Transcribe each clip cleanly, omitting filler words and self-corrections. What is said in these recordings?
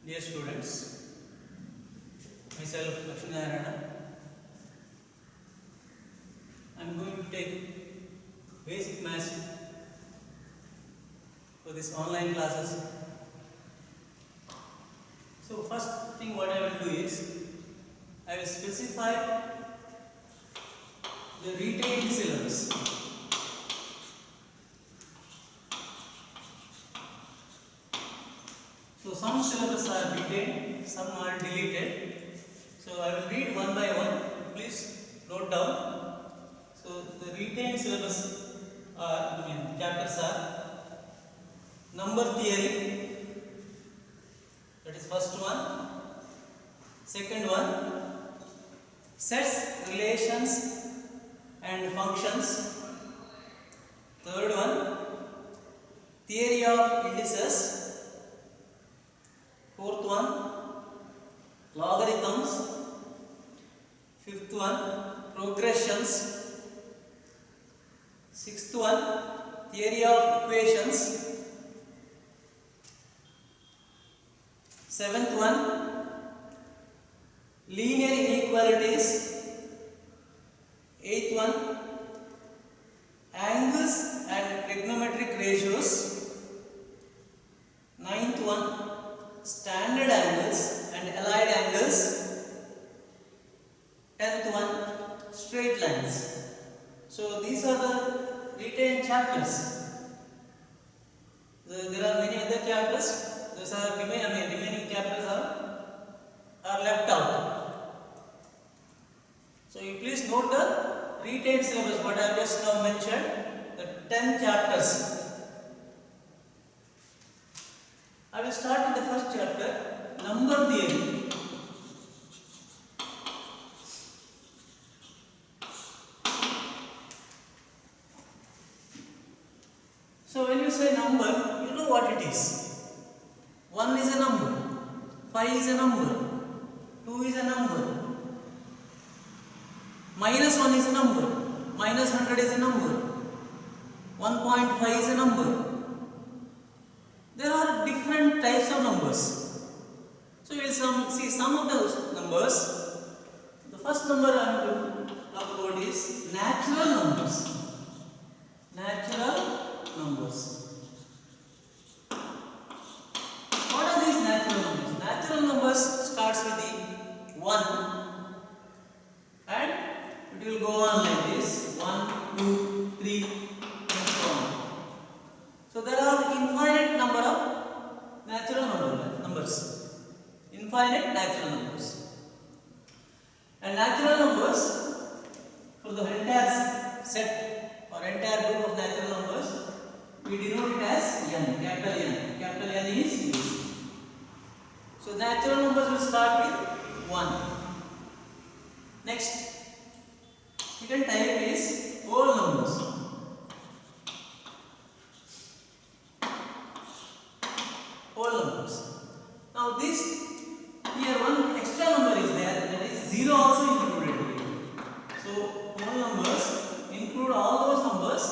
Dear students, myself Lakshmi Narayana. I am going to take basic maths for this online classes. So first thing what I will do is I will specify the retained syllabus. So some syllabus are retained, some are deleted. So I will read one by one. Please note down. So the retained syllabus chapters are number theory. That is first one. Second one, sets, relations and functions. Third one, theory of indices. Fourth one, logarithms. Fifth one, progressions. Sixth one, theory of equations. Seventh one, linear inequalities. Eighth one, angles and trigonometric ratios. Ninth one, standard angles and allied angles. 10th one, straight lines. So these are the retained chapters. There are many other chapters. Those are remaining chapters are left out. So you please note the retained syllabus what I have just now mentioned, the 10 chapters. I will start with the first chapter, number theory. So when you say number, you know what it is. 1 is a number, 5 is a number, 2 is a number, minus 1 is a number, minus 100 is a number, 1.5 is a number. There are different types of numbers. So we will see some of those numbers. The first number I am going to talk about is natural numbers. Natural numbers. What are these natural numbers? Natural numbers starts with the 1 and it will go on like this. 1, 2, 3 and so on. So there are infinite number of natural numbers. Infinite natural numbers. And natural numbers for the entire set or entire group of natural numbers, we denote it as n, capital N. Capital N is used. So natural numbers will start with 1. Next, second type is whole numbers. Whole numbers. Now this here one extra number is there, that is 0 also included here. So whole numbers include all those numbers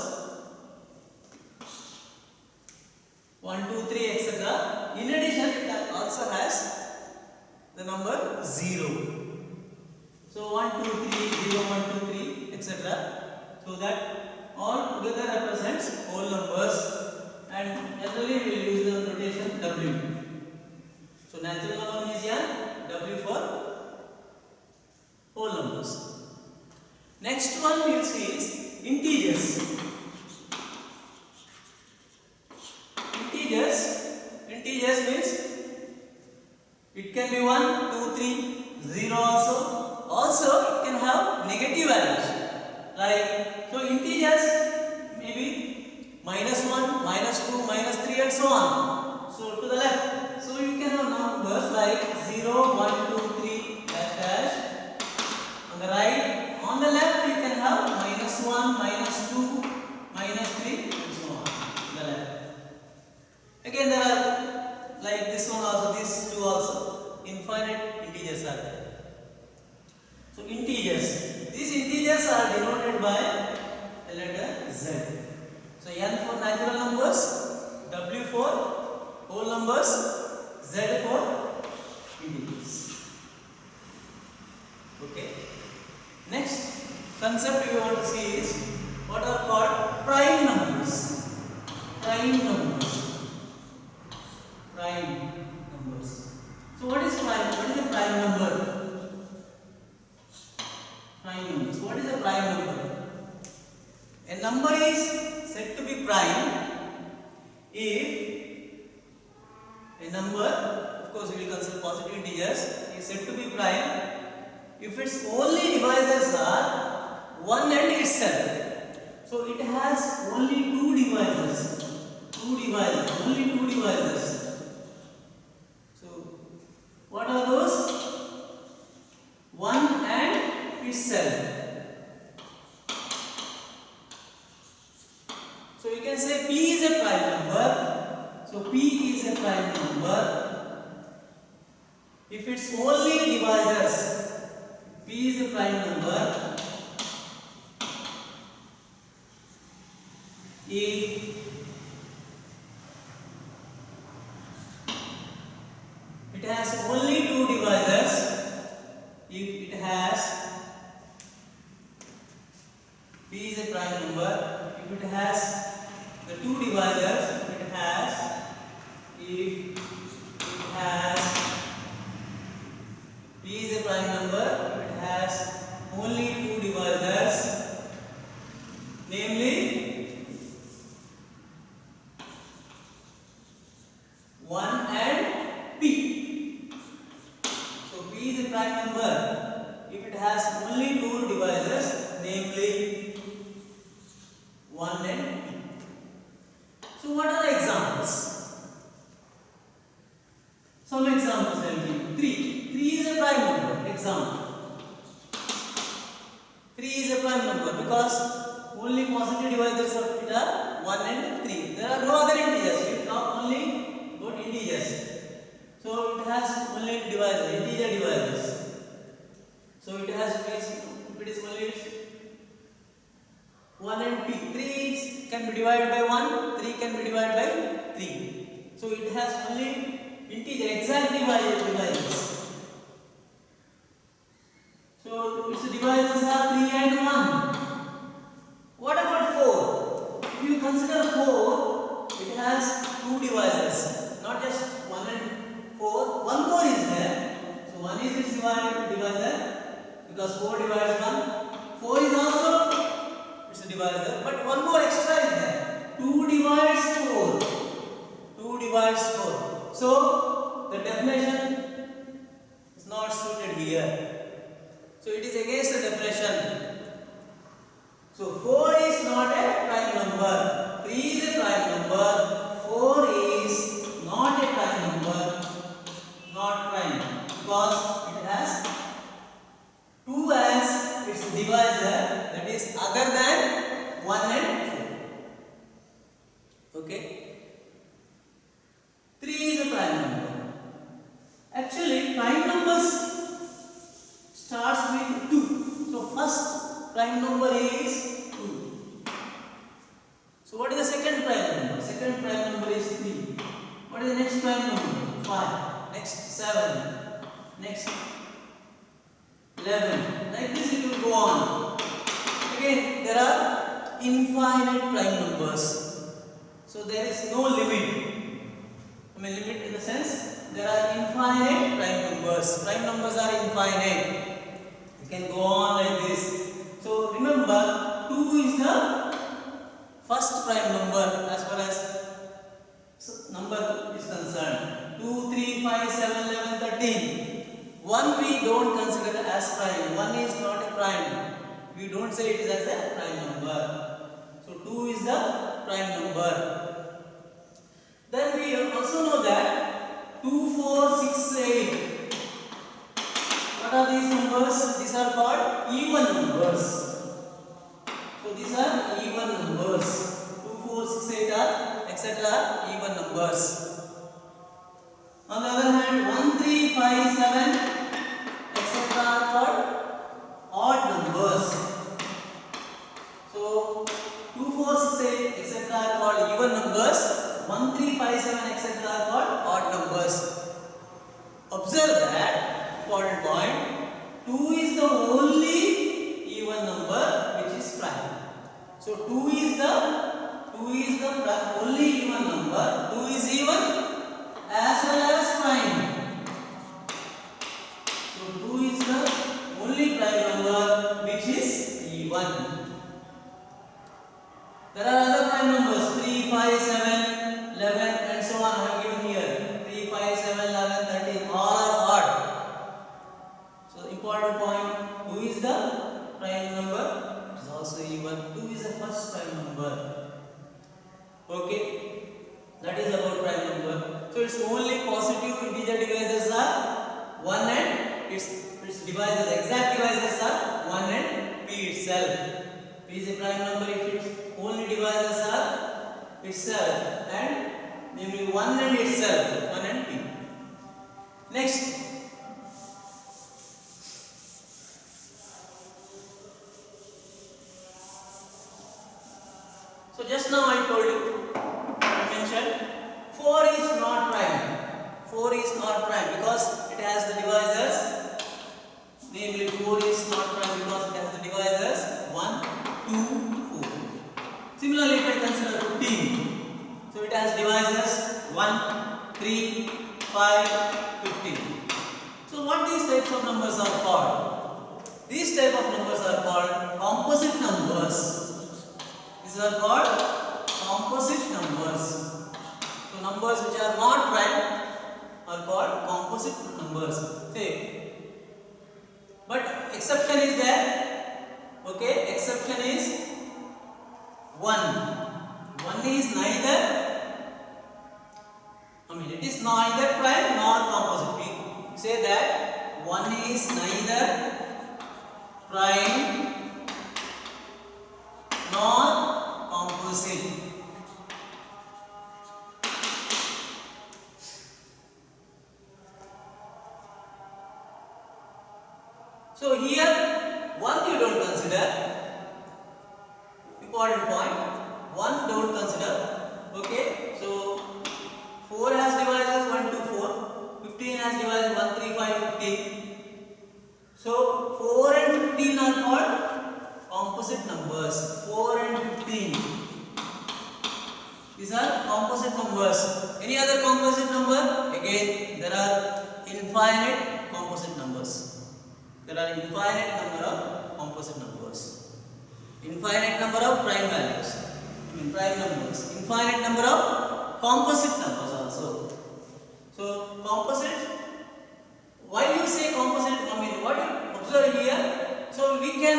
1, 2, 3 etc. In addition it also has the number 0. So 1, 2, 3, 0, 1, 2, 3 etc. So that all together represents whole numbers. And generally we will use the notation W. So natural number is here, W for whole numbers. Next one we will see is integers. Integers means it can be 1, 2, 3, 0 also. Also it can have negative values. Like, so integers may be -1, -2, -3 and so on. So to the left. So you can have numbers like 0, 1, 2, 3, dash dash. On the right. On the left you can have -1, -2, -3 and so on. The left. Again there are like this one also, these two also. Infinite integers are there. So integers. These integers are denoted by the letter Z. So N for natural numbers, W for whole numbers, Z for integers. Okay. Next concept we want to see is what are called prime numbers. Prime numbers. Prime numbers. So what is prime? What is a prime number? Prime numbers. What is a prime number? A number is said to be prime if a number, of course we will consider positive integers, is said to be prime if its only divisors are 1 and itself. So it has only two divisors. Only two divisors. So what are those? 1 and itself. So you can say P is a prime number. So P is a prime number if its only divisors, P is a prime number if it has only two divisors, if it has, P is a prime number if it has the two divisors, if it has P is a prime number if it has only two divisors, namely 1 and P. So P is a prime number if it has only two divisors, namely 1 and P. So what are the examples? Some examples I will give you. 3. 3 is a prime number. Example. 3 is a prime number because only positive divisors of it are 1 and 3. There are no other integers. We talk only about integers. So it has only divisors, integer divisors. So it has, if it is only 1 and P. 3 can be divided by 1, 3 can be divided by 3. So it has only integer, exact divisors. So its divisors are 3 and 1. What about 4? If you consider 4, it has two divisors, not just 1 and 4. One more is there. So 1 is its divisor because 4 divides 1. 4 is also its divisor, but one more extra is there. 2 divides 4. 2 divides 4. So the definition is not suited here. So it is against the definition. So 4 is not a prime number. 3 is a prime number. 4 is not a prime number. Not prime because it has 2 as its divisor, that is other than 1 and 4. Okay. 3 is a prime number. Actually, prime numbers starts with 2. So first prime number is 2. So what is the second prime number? Second prime number is 3. What is the next prime number? 5. Next 7. Next 11. Like this it will go on. Again, there are infinite prime numbers. So there is no limit. I mean limit in the sense there are infinite prime numbers. Prime numbers are infinite. You can go on like this. So remember, 2 is the first prime number as far as number is concerned. 2, 3, 5, 7, 11, 13. 1 we don't consider as prime. 1 is not a prime. We don't say it is as a prime number. So 2 is the prime number. Then we also know that 2, 4, 6, 8. What are these numbers? These are called even numbers. So these are even numbers. 2, 4, 6, 8 are etc. even numbers. On the other hand, 1, 3, 5, 7 etc. are called odd numbers. So 2, 4, 6, 8 etc. are called even numbers. 1, 3, 5, 7 etc. are called odd numbers. observe that important point. 2 is the only even number which is prime. So 2 is the only even number. 2 is even as well as prime. So 2 is the only prime number which is even. There are other prime numbers 3, 5, 7, 11 and so on. I have given here 3, 5, 7, 11, 13. All are odd. So important point, 2 is the prime number. It is also even. 2 is the first prime number. Okay, that is about prime number. So its only positive integer divisors are 1 and its divisors, exact divisors are 1 and p itself. P is a prime number if its only divisors are itself and namely 1 and itself, 1 and p. Next, so just now I told you, I mentioned 4 is not prime. 4 is not prime because it has the divisors. Namely 4 is not prime because it has the divisors 1, 2, 4. Similarly, if I consider 15, so it has divisors 1, 3, 5, 15. So what these types of numbers are called? These type of numbers are called composite numbers. These are called composite numbers. So numbers which are not prime are called composite numbers. Say, but exception is there. Okay, exception is 1. 1 is neither, it is neither prime nor composite. We say that 1 is neither prime nor composite. So here 1 you don't consider. Important point. 1 don't consider. Okay. So 4 has divisors 1, 2, 4. 15 has divisors 1, 3, 5, 15. So 4 and 15 are called composite numbers. 4 and 15. These are composite numbers. Any other composite number? Again, there are infinite composite numbers. There are infinite number of composite numbers. Infinite number of prime values. Prime numbers. Infinite number of composite numbers also. So composite. Why you say composite? What you observe here? So we can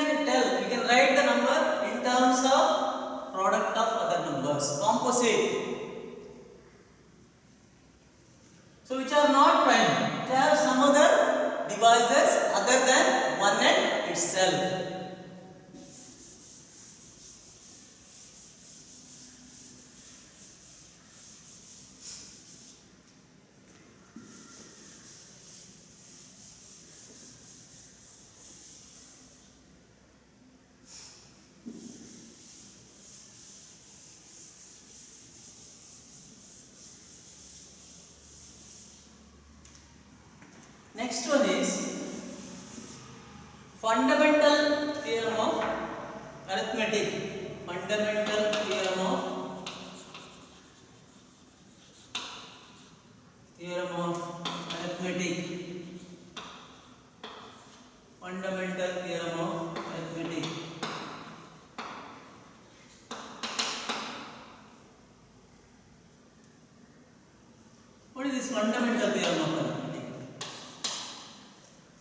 write the number in terms of product of other numbers. Composite. So which are not prime. They have some other divisors other than 1 and itself. Next one is fundamental theorem of arithmetic. Fundamental theorem of arithmetic. Fundamental theorem of arithmetic. What is this fundamental theorem of arithmetic?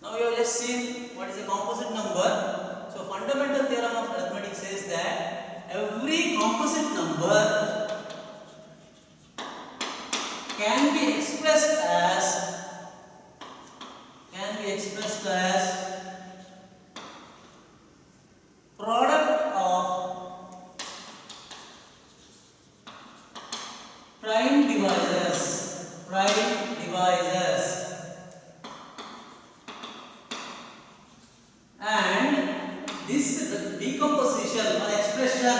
Now we have just seen what is a composite number. So fundamental theorem of arithmetic says that every composite number can be expressed as product of prime divisors. And this decomposition or expression,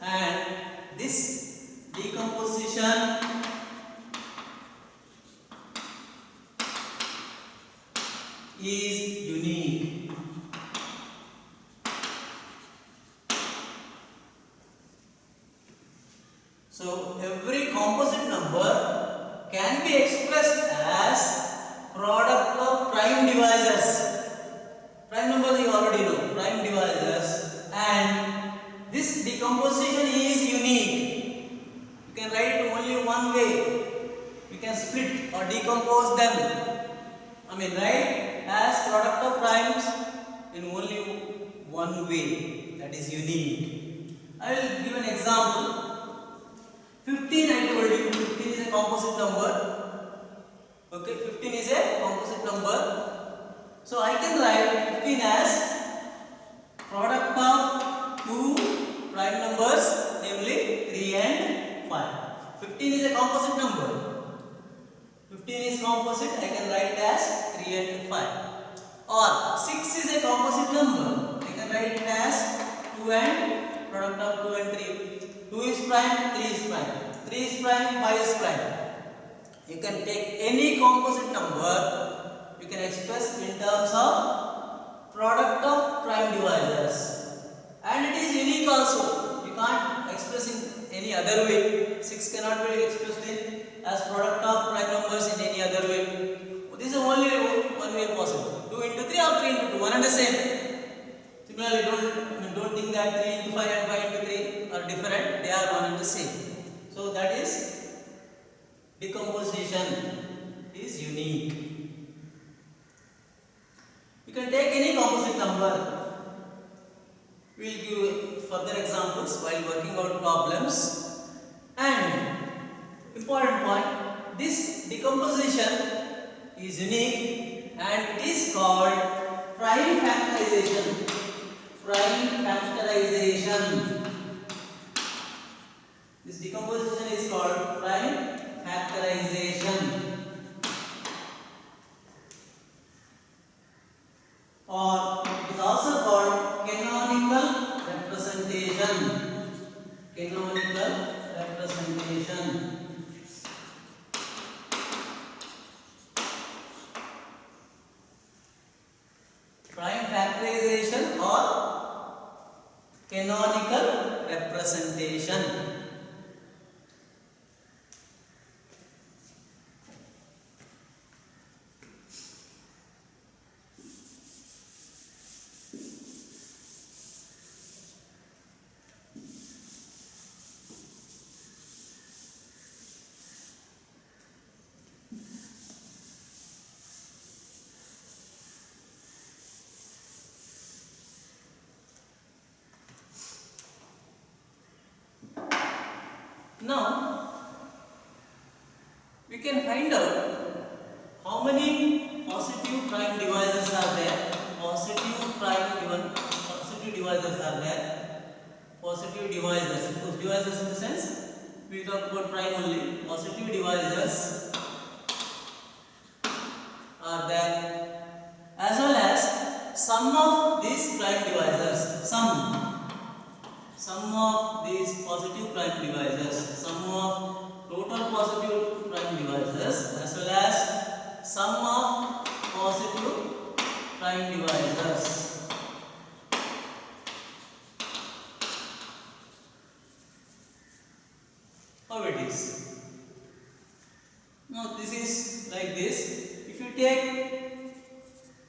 and this decomposition is unique. So every composite number can be expressed as product of prime divisors. Prime numbers you already know, prime divisors, and this decomposition is unique. You can write it only one way. You can split or decompose them. Write as product of primes in only one way, that is unique. I will give an example. 15, I told you, 15 is a composite number. Okay, 15 is a composite number. So I can write 15 as product of two prime numbers, namely 3 and 5. 15 is a composite number. 15 is composite, I can write it as 3 and 5. Or 6 is a composite number. I can write it as 2 and product of 2 and 3. 2 is prime, 3 is prime. 3 is prime, 5 is prime. You can take any composite number, you can express in terms of product of prime divisors. And it is unique also. You can't express in any other way. 6 cannot be expressed in as product of prime numbers in any other way. This is only one way possible. 2 into 3 or 3 into 2, one and the same. Similarly, don't think that 3 into 5 and 5 into 3 are different. They are one and the same. So that is decomposition is unique. You can take any composite number. We will give further examples while working out problems. And important point, this decomposition is unique and it is called prime factorization. Prime factorization. This decomposition is called prime factorization, or it is also called canonical representation. Canonical representation. Prime factorization or canonical representation. Now, we can find out how many positive prime divisors are there. Positive divisors are there. Positive divisors. Of course, divisors in the sense we talk about prime only. Positive divisors are there, as well as sum of these prime divisors. Sum of these positive prime divisors, sum of total positive prime divisors, as well as sum of positive prime divisors. How it is? Now this is like this. If you take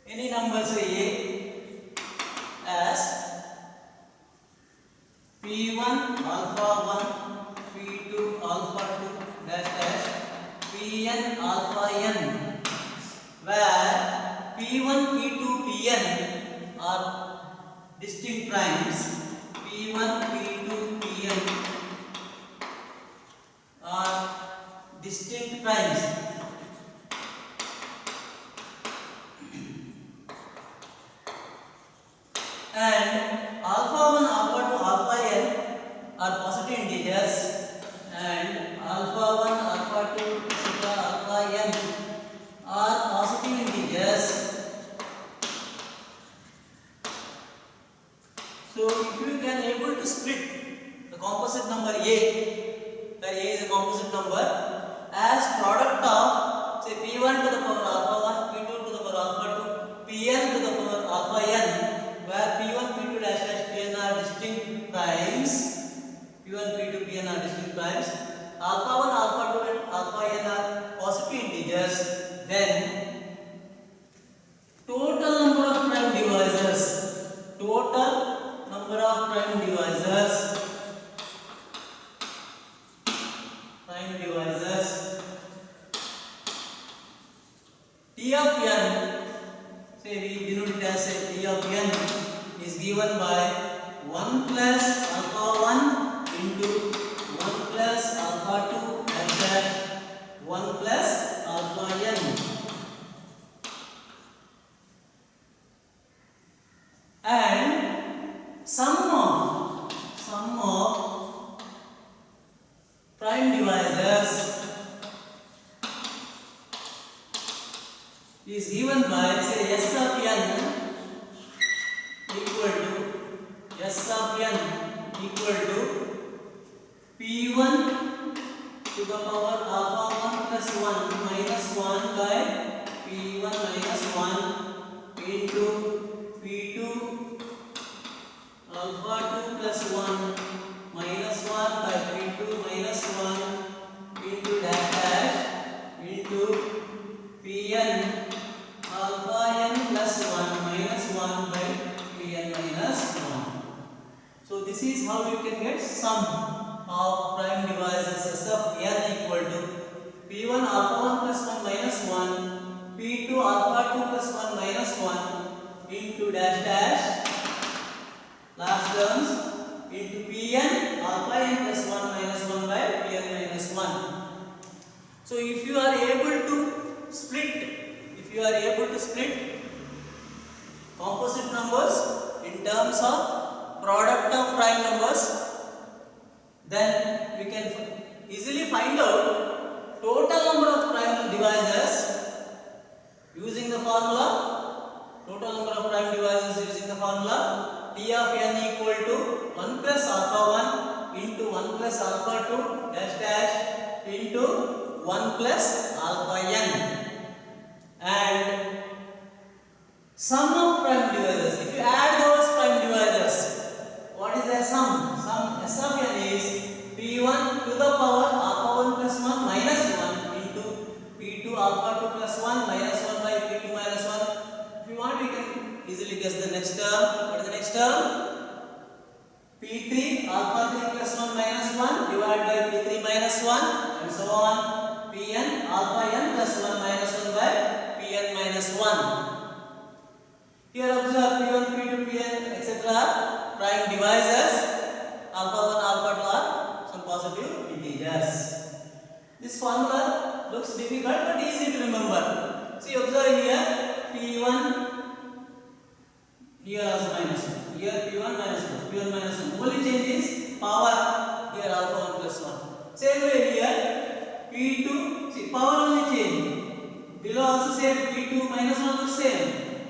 any number, say A as P1 alpha 1, P2 alpha 2 dash dash, Pn alpha n, where P1, P2, Pn are distinct primes. P1, P2, Pn are distinct primes. And alpha 1, alpha 2, alpha n are positive integers, and alpha 1, alpha 2, etc., alpha n are positive integers. So if you can able to split the composite number A, where A is a composite number, as product of T of n, say we denote it as a T of n is given by 1 plus alpha 1 into 1 plus alpha 2 and that 1 plus alpha n. And sum of prime divisors is given by, say, s of n equal to p1 to the power alpha 1 plus 1 minus 1 by p1 minus 1 into p2 alpha 2 plus 1 minus 1 by p2 minus 1 into dash dash into pn alpha n plus 1 minus 1 by pn minus 1. So this is how you can get sum of prime divisors s of n equal to p1 alpha 1 plus 1 minus 1 p2 alpha 2 plus 1 minus 1 into dash dash last terms into pn alpha n plus 1 minus 1 by pn minus 1. So if you are able to split composite numbers in terms of product of prime numbers, then we can easily find out total number of prime divisors using the formula. Total number of prime divisors using the formula T of n equal to 1 plus alpha 1 into 1 plus alpha 2 dash dash into 1 plus alpha n. And sum of prime divisors, if you add those prime divisors, what is their sum? Sum s of n is p1 to the power alpha 1 plus 1 minus 1 into p2 alpha 2 plus 1 minus 1 by p2 minus 1. If you want, we can easily guess the next term. What is the next term? p3 alpha 3 plus 1 minus 1 divided by p3 minus 1 and so on. pn alpha n plus 1 minus 1 by pn minus 1. Here observe p1, p2, pn, etc. prime divisors. Alpha 1, alpha 2 are some positive integers. This formula looks difficult but easy to remember. See, observe here p1, here also minus 1, here p1 minus 1, p1 minus 1. Only change is power. Here alpha 1 plus 1. Same way here p2, see power only change. Below also same, p2 minus 1 looks same.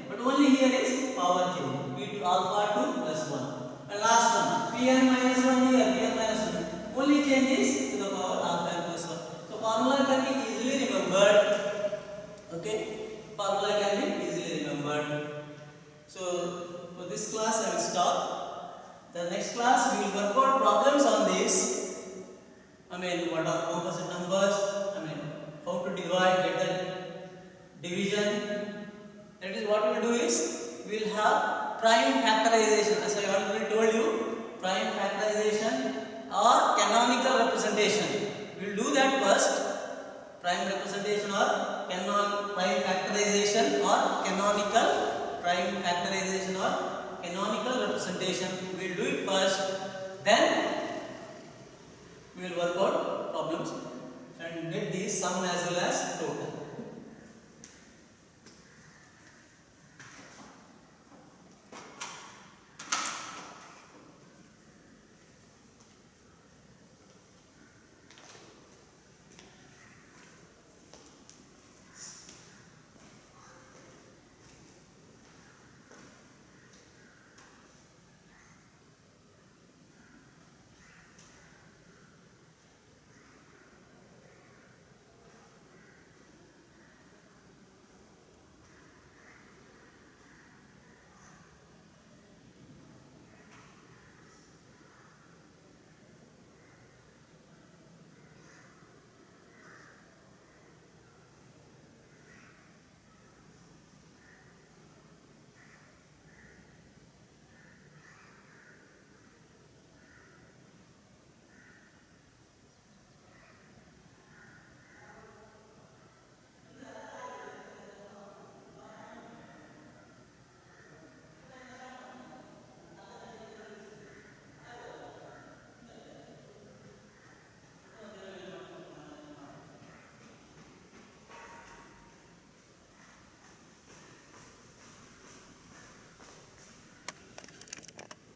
But only here is power change. P2 alpha 2 plus 1. And last one, pn minus 1 here, pn minus 1. Only change is to the power alpha n plus 1. So formula can be easily remembered. Okay, formula can be easily remembered. So for this class I will stop. The next class we will work out problems on this. What are composite numbers? How to divide, get the division. That is what we will do is we will have prime factorization. As I already told you, prime factorization or canonical representation. We will do that first. Prime representation or prime factorization or canonical prime factorization or canonical representation. We will do it first. Then we will work out problems and get these sum as well.